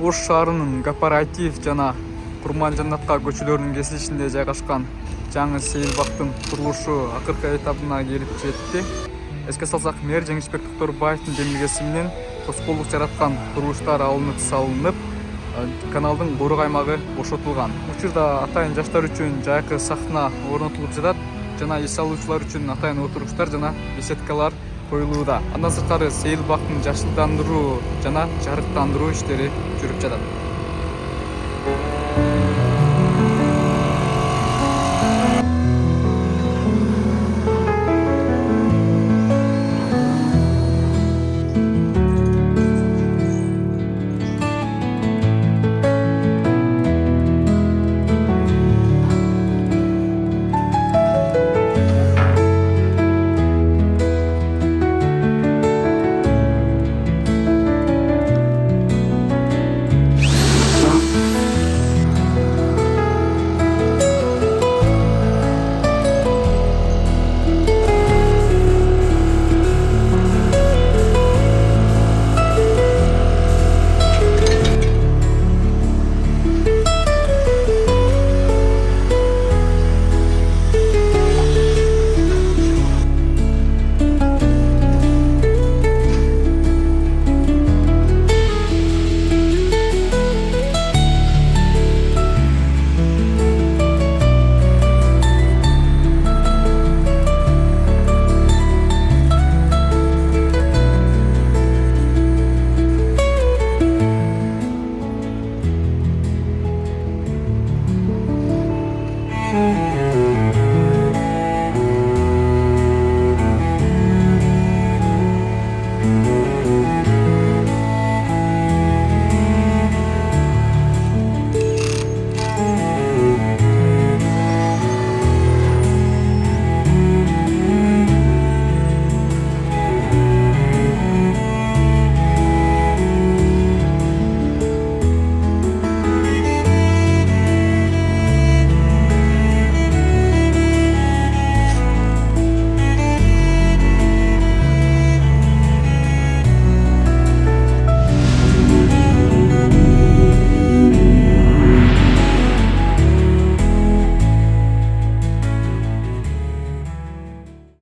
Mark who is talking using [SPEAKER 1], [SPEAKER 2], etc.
[SPEAKER 1] Ош шаарынын Гапар Айтиев жана Курманжан Датка көчөлөрүнүн кесилишинде жайгашкан жаңы сейил бактын курулушу акыркы этабына келип жетти. Эске салсак, Мэр Жеңишбек Токторбаевдин демилгеси менен тоскоолдук жараткан курулуштар салынып, каналдын бурук аймагы бошотулган. Учурда атайын жаштар үчүн жайкы сахна орнотулуп жатат жана эс алуучулар үчүн атайын отуруштар жана беседкалар коюлууда. Андан сырткары сейил бактын жашылдандыруу жана жарыктандыруу иштери жүрүп жатат.